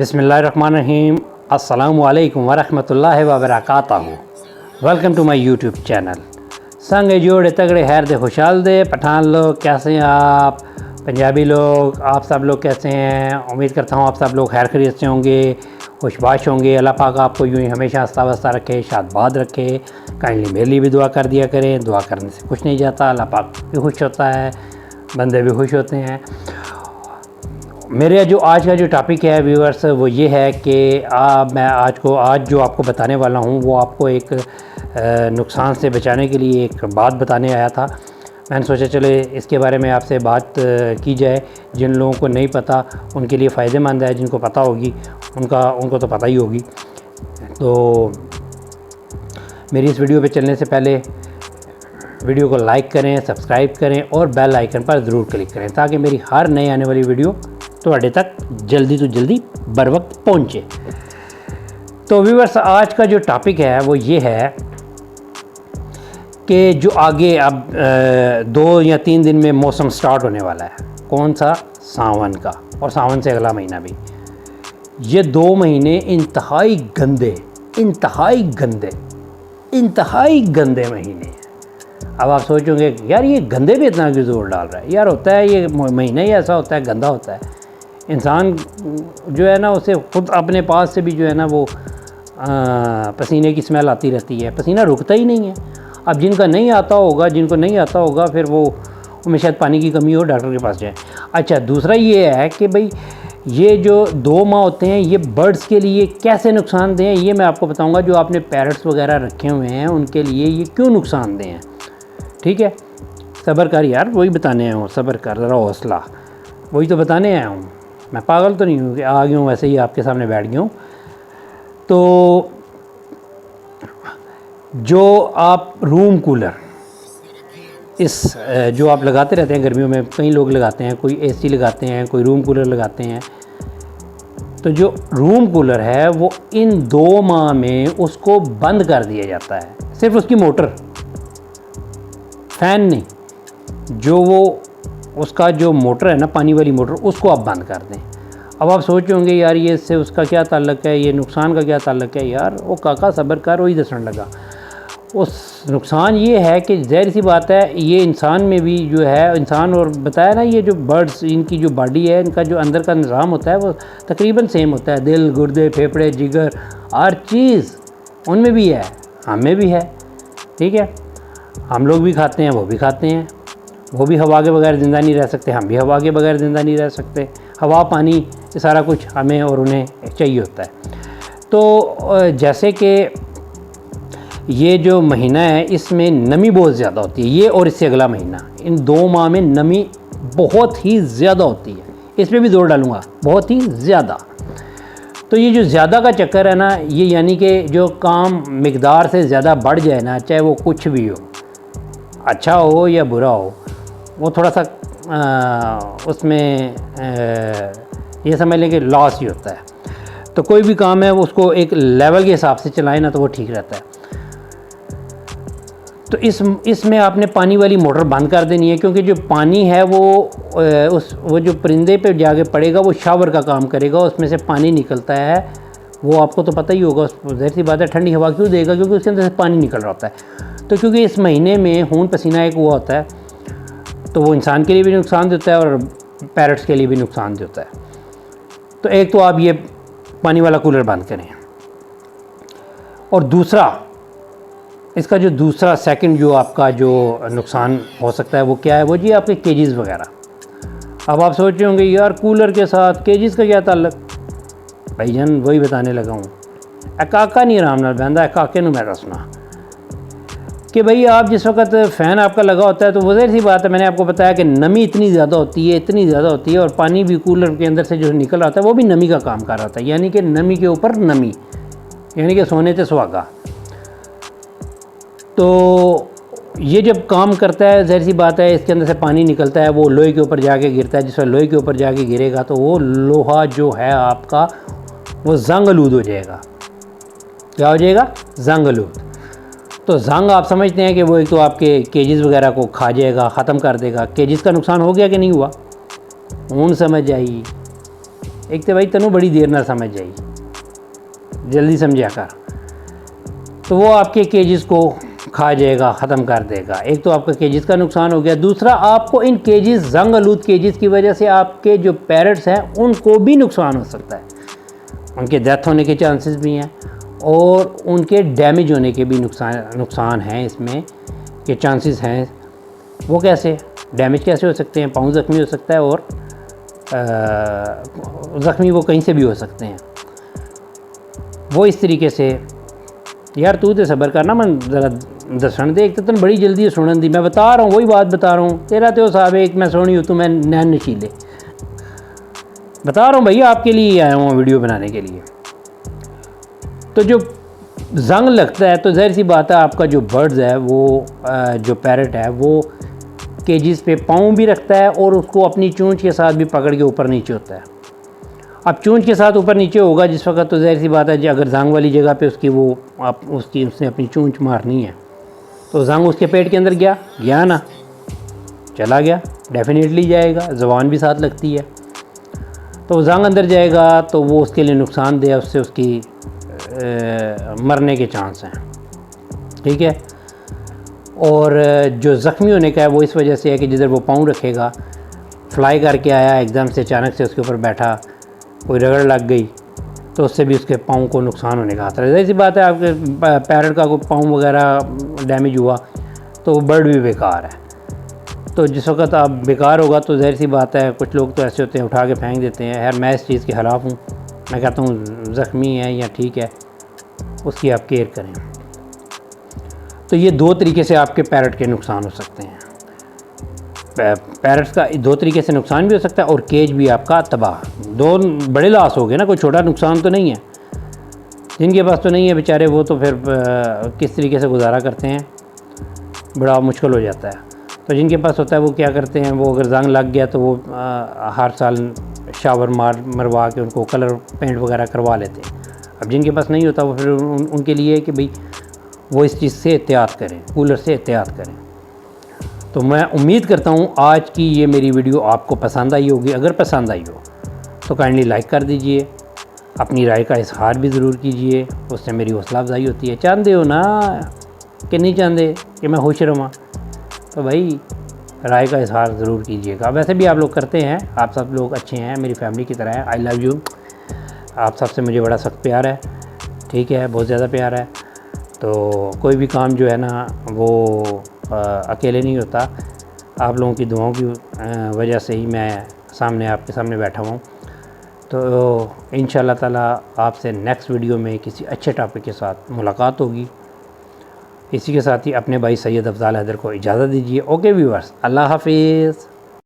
बिस्मिल्लाहिर्रहमानिर्रहीम। अस्सलामु अलैकुम वरहमतुल्लाहि वबरकातहू। Welcome to my YouTube channel. संग जोड़े तगड़े हैर दे खुशहाल दे पठान लोग, कैसे हैं आप? पंजाबी लोग, आप सब लोग कैसे हैं? उम्मीद करता हूँ आप सब लोग खैर खैरियत से होंगे, खुशबाश होंगे। अल्लाह पाक आपको यूँ ही हमेशा हंसता वस्ता रखे, शादबाद रखे। काइंडली मेरे लिए भी दुआ कर दिया करें। दुआ करने से कुछ नहीं जाता, अल्लाह पाक भी खुश होता है, बंदे भी खुश होते हैं। मेरे जो आज का जो टॉपिक है व्यूअर्स, वो ये है कि मैं आज जो आपको बताने वाला हूँ वो आपको एक नुकसान से बचाने के लिए एक बात बताने आया था। मैंने सोचा चले इसके बारे में आपसे बात की जाए। जिन लोगों को नहीं पता उनके लिए फ़ायदेमंद है, जिनको पता होगी उनको तो पता ही होगी। तो मेरी इस वीडियो पे चलने से पहले वीडियो को लाइक करें, सब्सक्राइब करें और बेल आइकन पर ज़रूर क्लिक करें ताकि मेरी हर नई आने वाली वीडियो ਤੁਹਾਡੇ तक जल्दी तो जल्दी बर वक्त पहुँचे। तो व्यूअर्स, आज का जो टॉपिक है वो ये है कि जो आगे अब 2 या 3 दिन में मौसम स्टार्ट होने वाला है। कौन सा? सावन का, और सावन से अगला महीना भी। ये 2 महीने इंतहाई गंदे महीने। अब आप सोचोगे यार ये गंदे भी इतना क्यों जोर डाल रहा है? यार होता है, ये महीना ही ऐसा होता है, गंदा होता है। इंसान जो है ना, उसे खुद अपने पास से भी जो है ना वो पसीने की स्मेल आती रहती है, पसीना रुकता ही नहीं है। अब जिनको नहीं आता होगा फिर वो उनमें शायद पानी की कमी हो, डॉक्टर के पास जाए। अच्छा, दूसरा ये है कि भाई ये जो 2 माह होते हैं ये बर्ड्स के लिए कैसे नुकसानदेह हैं, ये मैं आपको बताऊंगा। जो आपने पैरट्स वगैरह रखे हुए हैं उनके लिए ये क्यों नुकसानदेह हैं, ठीक है? सब्र कर यार, वही बताने आया हूँ, सब्र कर, ज़रा हौसला, वही तो बताने आया हूँ। मैं पागल तो नहीं हूँ कि आ गया हूँ वैसे ही आपके सामने बैठ गया हूँ। तो जो आप रूम कूलर जो आप लगाते रहते हैं गर्मियों में, कई लोग लगाते हैं, कोई एसी लगाते हैं, कोई रूम कूलर लगाते हैं। तो जो रूम कूलर है वो इन 2 माह में उसको बंद कर दिया जाता है। सिर्फ उसकी मोटर, फ़ैन नहीं, जो वो उसका जो मोटर है ना, पानी वाली मोटर, उसको आप बंद कर दें। अब आप सोच होंगे यार ये इससे उसका क्या ताल्लुक़ है, ये नुकसान का क्या ताल्लुक़ है? यार वो काका सब्र कर, वही दसने लगा। उस नुकसान ये है कि ज़ाहिर सी बात है, ये इंसान में भी जो है, इंसान और बताया ना, ये जो बर्ड्स, इनकी जो बॉडी है, इनका जो अंदर का निज़ाम होता है वो तकरीबन सेम होता है। दिल, गुर्दे, फेफड़े, जिगर, हर चीज़ उनमें भी है, हमें भी है, ठीक है? हम लोग भी खाते हैं, वो भी खाते हैं। वो भी हवा के बगैर ज़िंदा नहीं रह सकते, हम भी हवा के बगैर ज़िंदा नहीं रह सकते। हवा, पानी, ये सारा कुछ हमें और उन्हें चाहिए होता है। तो जैसे कि ये जो महीना है इसमें नमी बहुत ज़्यादा होती है, ये और इससे अगला महीना, इन 2 माह में नमी बहुत ही ज़्यादा होती है। इसमें भी जोर डालूँगा, बहुत ही ज़्यादा। तो ये जो ज़्यादा का चक्कर है ना, ये यानी कि जो काम मिकदार से ज़्यादा बढ़ जाए ना, चाहे वो कुछ भी हो, अच्छा हो या बुरा हो, वो थोड़ा सा उसमें ये समझ लें कि लॉस ही होता है। तो कोई भी काम है वो उसको एक लेवल के हिसाब से चलाए ना, तो वो ठीक रहता है। तो इसमें आपने पानी वाली मोटर बंद कर देनी है, क्योंकि जो पानी है वो जो परिंदे पे जाके पड़ेगा वो शावर का काम करेगा, उसमें से पानी निकलता है। वो आपको तो पता ही होगा, ज़ाहिर सी बात है, ठंडी हवा क्यों देगा? क्योंकि उसके अंदर से पानी निकल रहा होता है। तो क्योंकि इस महीने में खून पसीना एक हुआ होता है, तो वो इंसान के लिए भी नुकसान देता है और पैरट्स के लिए भी नुकसान देता है। तो एक तो आप ये पानी वाला कूलर बंद करें, और दूसरा, इसका जो दूसरा सेकंड जो आपका जो नुकसान हो सकता है वो क्या है? वो जी आपके केजेस वगैरह। अब आप सोच रहे होंगे यार कूलर के साथ केजेस का क्या ताल्लुक? भाईजान वही बताने लगा हूँ। काका नहीं आराम नाल बहंदा, काके नूं मैं दसना कि भाई आप जिस वक्त फ़ैन आपका लगा होता है तो वो ज़ाहिर सी बात है, मैंने आपको बताया कि नमी इतनी ज़्यादा होती है, और पानी भी कूलर के अंदर से जो निकल आता है वो भी नमी का काम कर रहा होता है। यानी कि नमी के ऊपर नमी, यानी कि सोने से सुहागा। तो ये जब काम करता है, ज़ाहिर सी बात है, इसके अंदर से पानी निकलता है, वो लोहे के ऊपर जाके गिरता है। जिस पर लोहे के ऊपर जाके गिरेगा तो वो लोहा जो है आपका वो जंग आलूद हो जाएगा। क्या हो जाएगा? जंग आलूद। तो जंग आप समझते हैं कि वो एक तो आपके केजेस वगैरह को खा जाएगा, ख़त्म कर देगा। केजेस का नुकसान हो गया कि नहीं हुआ? ऊन समझ आई। एक तो भाई तनु बड़ी देर ना समझ जाई, जल्दी समझा कर, तो वो आपके केजेस को खा जाएगा, ख़त्म कर देगा। एक तो आपका केजेस का नुकसान हो गया, दूसरा आपको इन केजेस, जंग आलूद केजेस की वजह से आपके जो पैरट्स हैं उनको भी नुकसान हो सकता है, उनके डेथ होने के चांसेस भी हैं और उनके डैमेज होने के भी नुकसान हैं इसमें के चांसेस हैं। वो कैसे डैमेज कैसे हो सकते हैं? पाँव ज़ख्मी हो सकता है और ज़ख्मी वो कहीं से भी हो सकते हैं। वो इस तरीके से यार तू तो सब्र करना, मैं ज़रा दर्शन दे, एक तो बड़ी जल्दी सुनन दी, मैं बता रहा हूँ वही बात बता रहा हूँ, तेरा तो साहब एक मैं सोनी हूँ तो मैं नैन नशीले बता रहा हूँ भैया, आपके लिए आया हूँ वीडियो बनाने के लिए। तो जो जंग लगता है तो ज़ाहिर सी बात है आपका जो बर्ड्स है वो जो पैरट है वो केजेस पे पाँव भी रखता है और उसको अपनी चोंच के साथ भी पकड़ के ऊपर नीचे होता है। अब चोंच के साथ ऊपर नीचे होगा जिस वक्त, तो ज़ाहिर सी बात है अगर जंग वाली जगह पे उसकी वो आप उसने अपनी चोंच मारनी है तो जंग उसके पेट के अंदर गया ना, चला गया, डेफिनेटली जाएगा, ज़बान भी साथ लगती है, तो जंग अंदर जाएगा तो वो उसके लिए नुकसानदेह, उससे उसकी मरने के चांस हैं, ठीक है। और जो ज़ख्मी होने का है वो इस वजह से है कि जिधर वो पाँव रखेगा, फ्लाई करके आया एकदम से, अचानक से उसके ऊपर बैठा, कोई रगड़ लग गई तो उससे भी उसके पाँव को नुकसान होने का खतरा है। ऐसी बात है आपके पैरट का कोई पाँव वगैरह डैमेज हुआ तो बर्ड भी बेकार है। तो जिस वक्त आप बेकार होगा तो ज़ाहिर सी बात है कुछ लोग तो ऐसे होते हैं उठा के फेंक देते हैं। यार मैं इस चीज़ के ख़िलाफ़ हूँ, मैं कहता हूँ ज़ख्मी है या ठीक है उसकी आप केयर करें। तो ये दो तरीके से आपके पैरट के नुकसान हो सकते हैं। पैरट्स का दो तरीके से नुकसान भी हो सकता है और केज भी आपका तबाह, दो बड़े लॉस हो गए ना, कोई छोटा नुकसान तो नहीं है। जिनके पास तो नहीं है बेचारे वो तो फिर किस तरीके से गुजारा करते हैं, बड़ा मुश्किल हो जाता है। तो जिनके पास होता है वो क्या करते हैं, वो अगर जंग लग गया तो वो हर साल शावर मरवा के उनको कलर पेंट वगैरह करवा लेते हैं। अब जिनके पास नहीं होता वो फिर उनके लिए कि भाई वो इस चीज़ से एहतियात करें, कूलर से एहतियात करें। तो मैं उम्मीद करता हूँ आज की ये मेरी वीडियो आपको पसंद आई होगी। अगर पसंद आई हो तो काइंडली लाइक कर दीजिए, अपनी राय का इजहार भी ज़रूर कीजिए, उससे मेरी हौसला अफजाई होती है। चाहते हो ना कि नहीं चाहते कि मैं खुश रहूँ, तो भाई राय का इजहार ज़रूर कीजिएगा। वैसे भी आप लोग करते हैं, आप सब लोग अच्छे हैं, मेरी फैमिली की तरह हैं। आई लव यू, आप सबसे मुझे बड़ा सख्त प्यार है, ठीक है, बहुत ज़्यादा प्यार है। तो कोई भी काम जो है ना वो अकेले नहीं होता, आप लोगों की दुआओं की वजह से ही मैं आपके सामने बैठा हूँ। तो इंशाअल्लाह ताला आपसे नेक्स्ट वीडियो में किसी अच्छे टॉपिक के साथ मुलाकात होगी। इसी के साथ ही अपने भाई सैयद अफजाल हैदर को इजाज़त दीजिए। ओके व्यूअर्स, अल्लाह हाफिज़।